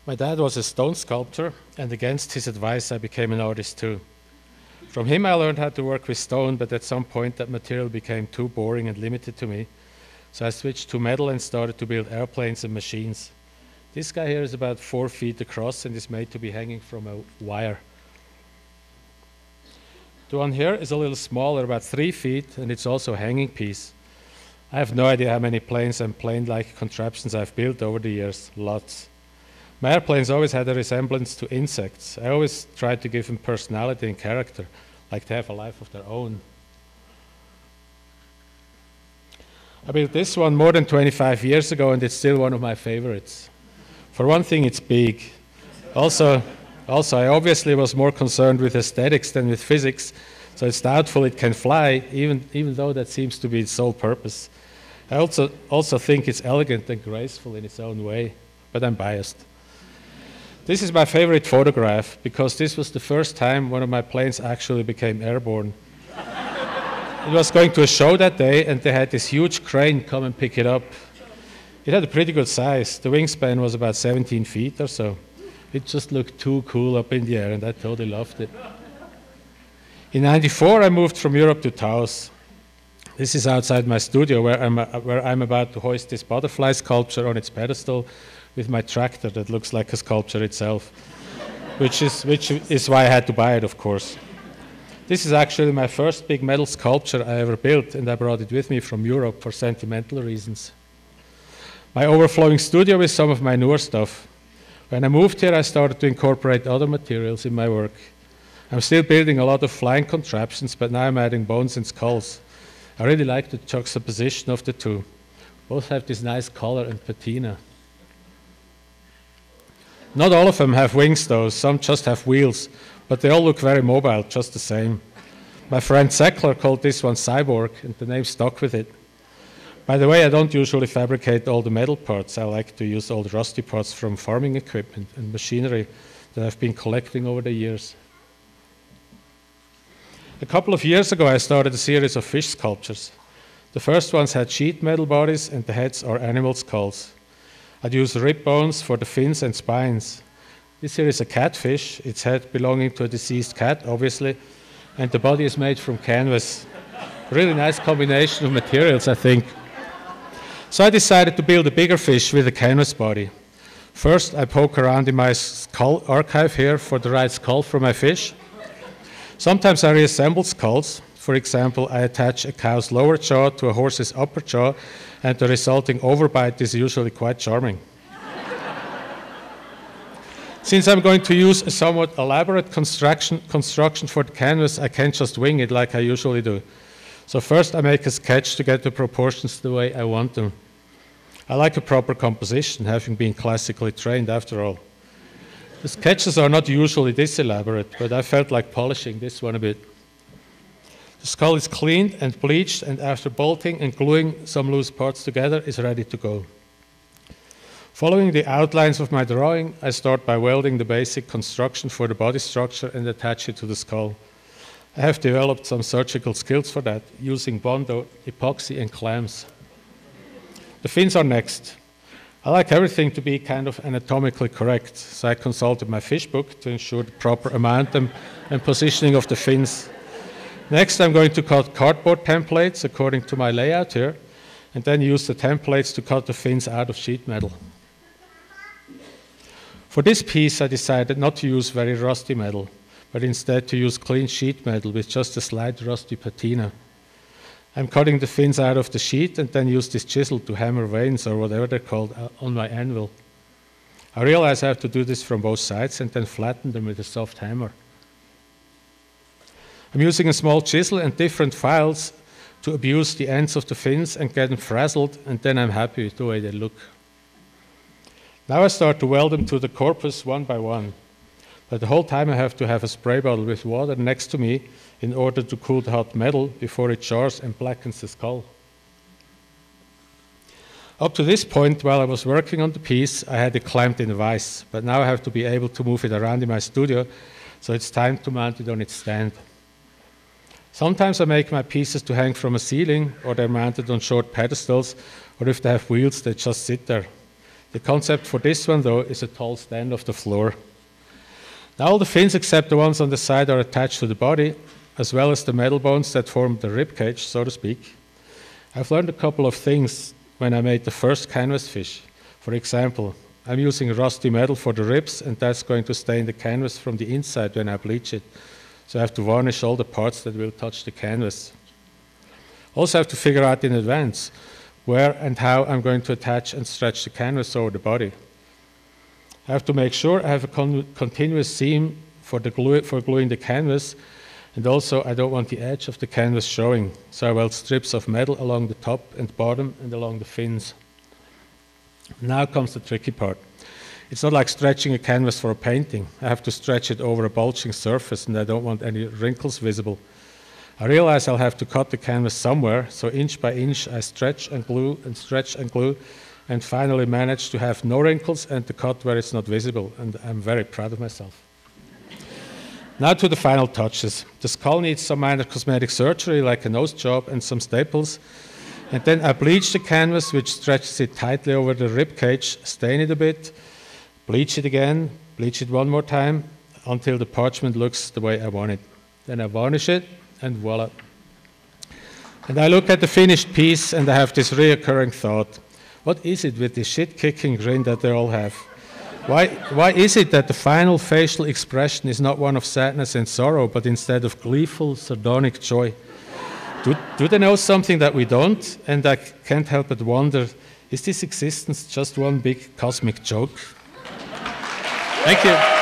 My dad was a stone sculptor, and against his advice, I became an artist too. From him, I learned how to work with stone, but at some point, that material became too boring and limited to me. So I switched to metal and started to build airplanes and machines. This guy here is about 4 feet across and is made to be hanging from a wire. The one here is a little smaller, about 3 feet, and it's also a hanging piece. I have no idea how many planes and plane-like contraptions I've built over the years, lots. My airplanes always had a resemblance to insects. I always tried to give them personality and character, like they have a life of their own. I built this one more than 25 years ago, and it's still one of my favorites. For one thing, it's big. Also, I obviously was more concerned with aesthetics than with physics, so it's doubtful it can fly, even though that seems to be its sole purpose. I also think it's elegant and graceful in its own way, but I'm biased. This is my favorite photograph because this was the first time one of my planes actually became airborne. It was going to a show that day, and they had this huge crane come and pick it up. It had a pretty good size. The wingspan was about 17 feet or so. It just looked too cool up in the air, and I totally loved it. In '94, I moved from Europe to Taos. This is outside my studio where I'm about to hoist this butterfly sculpture on its pedestal with my tractor that looks like a sculpture itself, which is why I had to buy it, of course. This is actually my first big metal sculpture I ever built, and I brought it with me from Europe for sentimental reasons. My overflowing studio with some of my newer stuff. When I moved here, I started to incorporate other materials in my work. I'm still building a lot of flying contraptions, but now I'm adding bones and skulls. I really like the juxtaposition of the two. Both have this nice color and patina. Not all of them have wings though, some just have wheels, but they all look very mobile, just the same. My friend Zeckler called this one Cyborg, and the name stuck with it. By the way, I don't usually fabricate all the metal parts. I like to use all the rusty parts from farming equipment and machinery that I've been collecting over the years. A couple of years ago, I started a series of fish sculptures. The first ones had sheet metal bodies, and the heads are animal skulls. I'd use rib bones for the fins and spines. This here is a catfish, its head belonging to a deceased cat, obviously, and the body is made from canvas. Really nice combination of materials, I think. So I decided to build a bigger fish with a canvas body. First, I poke around in my skull archive here for the right skull for my fish. Sometimes I reassemble skulls. For example, I attach a cow's lower jaw to a horse's upper jaw, and the resulting overbite is usually quite charming. Since I'm going to use a somewhat elaborate construction for the canvas, I can't just wing it like I usually do. So first I make a sketch to get the proportions the way I want them. I like a proper composition, having been classically trained after all. The sketches are not usually this elaborate, but I felt like polishing this one a bit. The skull is cleaned and bleached, and after bolting and gluing some loose parts together, is ready to go. Following the outlines of my drawing, I start by welding the basic construction for the body structure and attach it to the skull. I have developed some surgical skills for that, using Bondo, epoxy, and clamps. The fins are next. I like everything to be kind of anatomically correct, so I consulted my fish book to ensure the proper amount and positioning of the fins. Next, I'm going to cut cardboard templates according to my layout here, and then use the templates to cut the fins out of sheet metal. For this piece, I decided not to use very rusty metal, but instead to use clean sheet metal with just a slight rusty patina. I'm cutting the fins out of the sheet and then use this chisel to hammer veins, or whatever they're called, on my anvil. I realize I have to do this from both sides and then flatten them with a soft hammer. I'm using a small chisel and different files to abuse the ends of the fins and get them frazzled, and then I'm happy with the way they look. Now I start to weld them to the corpus one by one. But the whole time I have to have a spray bottle with water next to me in order to cool the hot metal before it jars and blackens the skull. Up to this point, while I was working on the piece, I had it clamped in a vise, but now I have to be able to move it around in my studio, so it's time to mount it on its stand. Sometimes I make my pieces to hang from a ceiling, or they're mounted on short pedestals, or if they have wheels, they just sit there. The concept for this one, though, is a tall stand of the floor. Now all the fins except the ones on the side are attached to the body, as well as the metal bones that form the rib cage, so to speak. I've learned a couple of things when I made the first canvas fish. For example, I'm using rusty metal for the ribs, and that's going to stain the canvas from the inside when I bleach it. So I have to varnish all the parts that will touch the canvas. Also have to figure out in advance where and how I'm going to attach and stretch the canvas over the body. I have to make sure I have a continuous seam for gluing the canvas, and also I don't want the edge of the canvas showing, so I weld strips of metal along the top and bottom and along the fins. Now comes the tricky part. It's not like stretching a canvas for a painting. I have to stretch it over a bulging surface, and I don't want any wrinkles visible. I realize I'll have to cut the canvas somewhere, so inch by inch I stretch and glue and stretch and glue, and finally manage to have no wrinkles and the cut where it's not visible, and I'm very proud of myself. Now to the final touches. The skull needs some minor cosmetic surgery, like a nose job and some staples, and then I bleach the canvas, which stretches it tightly over the rib cage, stain it a bit, bleach it again, bleach it one more time, until the parchment looks the way I want it. Then I varnish it, and voila. And I look at the finished piece, and I have this reoccurring thought. What is it with this shit-kicking grin that they all have? Why is it that the final facial expression is not one of sadness and sorrow, but instead of gleeful, sardonic joy? Do they know something that we don't? And I can't help but wonder, is this existence just one big cosmic joke? Thank you.